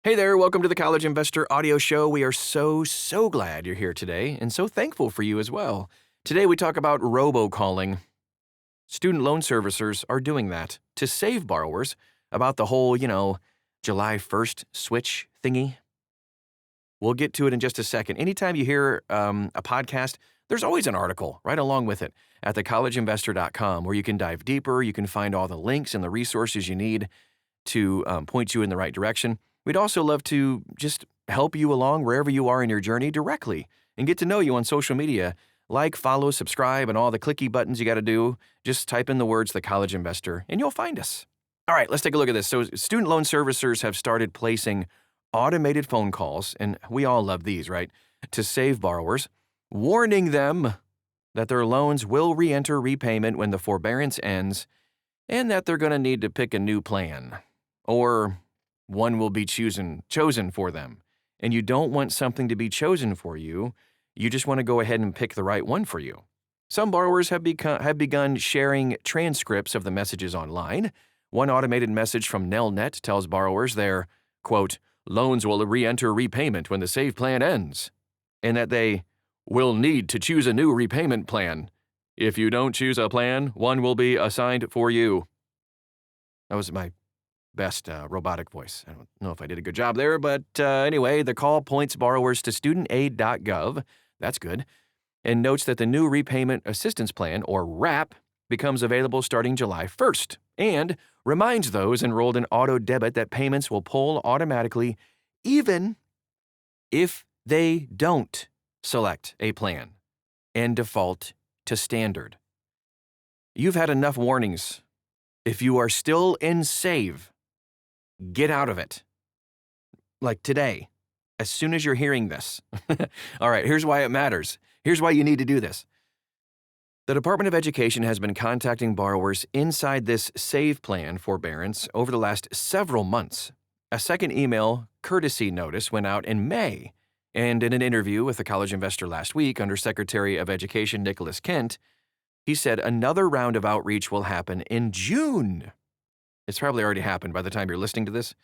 Hey there, welcome to the College Investor Audio Show. We are so glad you're here today and so thankful for you as well. Today we talk about robocalling. Student loan servicers are doing that to save borrowers about the whole, July 1st switch thingy. We'll get to it in just a second. Anytime you hear a podcast, there's always an article right along with it at thecollegeinvestor.com where you can dive deeper. You can find all the links and the resources you need to point you in the right direction. We'd also love to just help you along wherever you are in your journey directly and get to know you on social media. Like, follow, subscribe, and all the clicky buttons you got to do. Just type in the words The College Investor, and you'll find us. All right, let's take a look at this. So student loan servicers have started placing automated phone calls, and we all love these, right, to save borrowers, warning them that their loans will re-enter repayment when the forbearance ends and that they're going to need to pick a new plan, or one will be chosen for them. And you don't want something to be chosen for you. You just want to go ahead and pick the right one for you. Some borrowers have begun sharing transcripts of the messages online. One automated message from Nelnet tells borrowers their, quote, loans will re-enter repayment when the save plan ends, and that they will need to choose a new repayment plan. If you don't choose a plan, one will be assigned for you. That was my best robotic voice. I don't know if I did a good job there, but anyway, the call points borrowers to studentaid.gov, that's good, and notes that the new Repayment Assistance Plan, or RAP, becomes available starting July 1st, and reminds those enrolled in auto debit that payments will pull automatically even if they don't select a plan and default to standard. You've had enough warnings. If you are still in save, get out of it. Like today, as soon as you're hearing this. All right, here's why it matters. Here's why you need to do this. The Department of Education has been contacting borrowers inside this SAVE plan forbearance over the last several months. A second email courtesy notice went out in May, and in an interview with the College Investor last week under Secretary of Education Nicholas Kent, he said another round of outreach will happen in June. It's probably already happened by the time you're listening to this.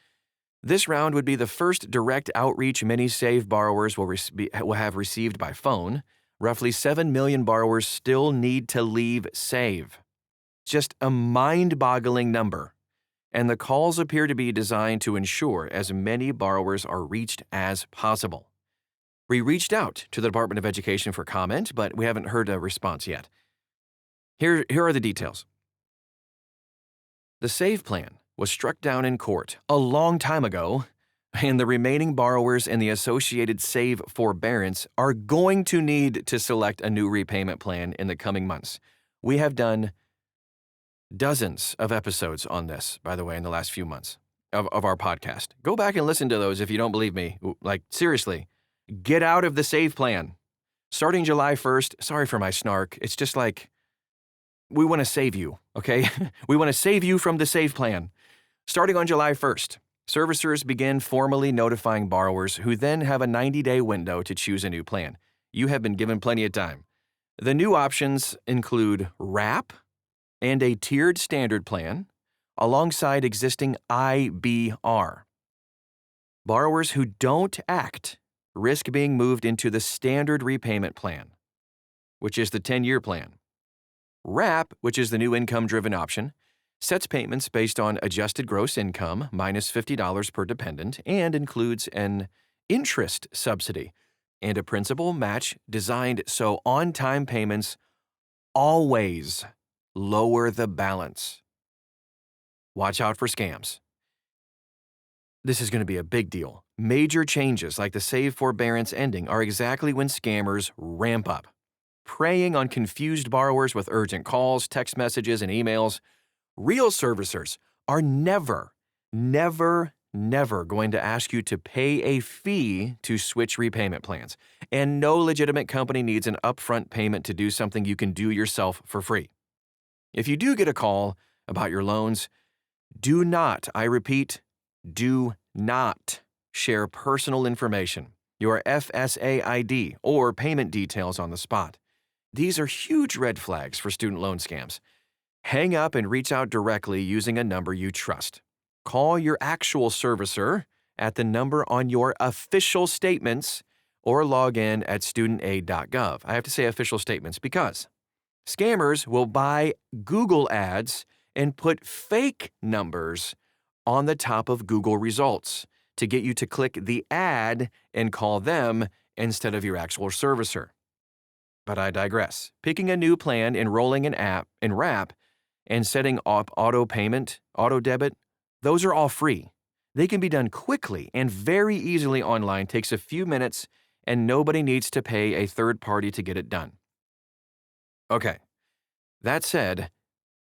This round would be the first direct outreach many SAVE borrowers will have received by phone. Roughly 7 million borrowers still need to leave SAVE. Just a mind-boggling number. And the calls appear to be designed to ensure as many borrowers are reached as possible. We reached out to the Department of Education for comment, but we haven't heard a response yet. Here are the details. The SAVE plan was struck down in court a long time ago, and the remaining borrowers in the associated SAVE forbearance are going to need to select a new repayment plan in the coming months. We have done dozens of episodes on this, by the way, in the last few months of our podcast. Go back and listen to those if you don't believe me. Like, seriously, get out of the SAVE plan. Starting July 1st, sorry for my snark, it's just like, we want to save you, okay? We want to save you from the SAVE plan. Starting on July 1st, servicers begin formally notifying borrowers who then have a 90-day window to choose a new plan. You have been given plenty of time. The new options include RAP and a tiered standard plan alongside existing IBR. Borrowers who don't act risk being moved into the standard repayment plan, which is the 10-year plan. RAP, which is the new income-driven option, sets payments based on adjusted gross income minus $50 per dependent and includes an interest subsidy and a principal match designed so on-time payments always lower the balance. Watch out for scams. This is going to be a big deal. Major changes like the SAVE forbearance ending are exactly when scammers ramp up, preying on confused borrowers with urgent calls, text messages, and emails. Real servicers are never going to ask you to pay a fee to switch repayment plans, and no legitimate company needs an upfront payment to do something you can do yourself for free. If you do get a call about your loans, do not, I repeat, do not share personal information, your FSA ID, or payment details on the spot. These are huge red flags for student loan scams. Hang up and reach out directly using a number you trust. Call your actual servicer at the number on your official statements or log in at studentaid.gov. I have to say official statements because scammers will buy Google ads and put fake numbers on the top of Google results to get you to click the ad and call them instead of your actual servicer. But I digress. Picking a new plan, enrolling an app in Wrap, and setting up auto payment, auto debit, those are all free. They can be done quickly and very easily online, takes a few minutes, and nobody needs to pay a third party to get it done. Okay, that said,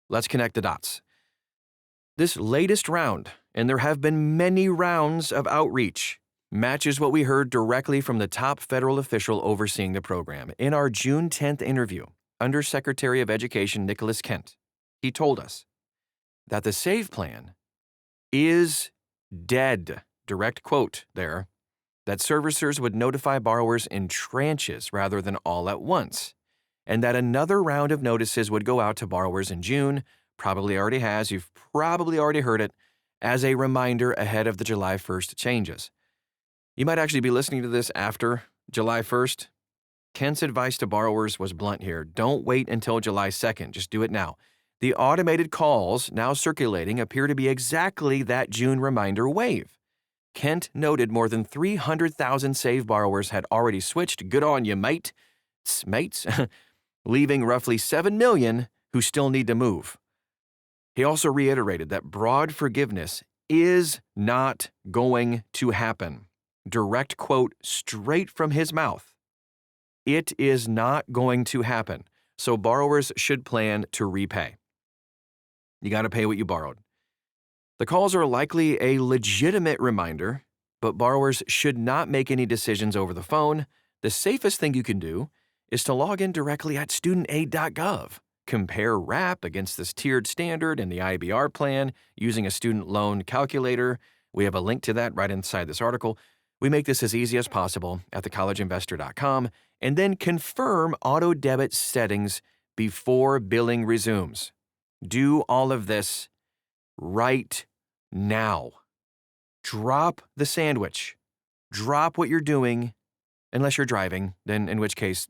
let's connect the dots. This latest round, and there have been many rounds of outreach, matches what we heard directly from the top federal official overseeing the program. In our June 10th interview, Undersecretary of Education Nicholas Kent, he told us that the SAVE plan is dead, direct quote there, that servicers would notify borrowers in tranches rather than all at once, and that another round of notices would go out to borrowers in June, probably already has, you've probably already heard it, as a reminder ahead of the July 1st changes. You might actually be listening to this after July 1st. Kent's advice to borrowers was blunt here. Don't wait until July 2nd. Just do it now. The automated calls now circulating appear to be exactly that June reminder wave. Kent noted more than 300,000 SAVE borrowers had already switched. Good on you, mates, leaving roughly 7 million who still need to move. He also reiterated that broad forgiveness is not going to happen. Direct quote straight from his mouth. It is not going to happen, so borrowers should plan to repay. You got to pay what you borrowed. The calls are likely a legitimate reminder, but borrowers should not make any decisions over the phone. The safest thing you can do is to log in directly at studentaid.gov. Compare Wrap against this tiered standard and the IBR plan using a student loan calculator. We have a link to that right inside this article. We make this as easy as possible at thecollegeinvestor.com and then confirm auto debit settings before billing resumes. Do all of this right now. Drop the sandwich. Drop what you're doing, unless you're driving, then in which case,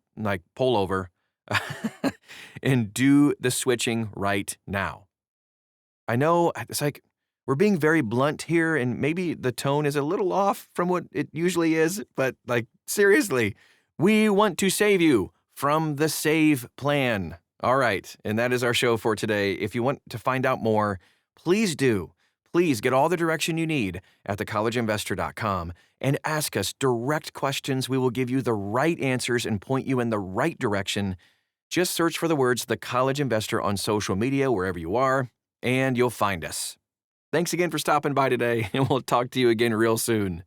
pull over and do the switching right now. I know it's we're being very blunt here, and maybe the tone is a little off from what it usually is, but seriously, we want to save you from the SAVE plan. All right, and that is our show for today. If you want to find out more, please do. Please get all the direction you need at thecollegeinvestor.com and ask us direct questions. We will give you the right answers and point you in the right direction. Just search for the words The College Investor on social media, wherever you are, and you'll find us. Thanks again for stopping by today, and we'll talk to you again real soon.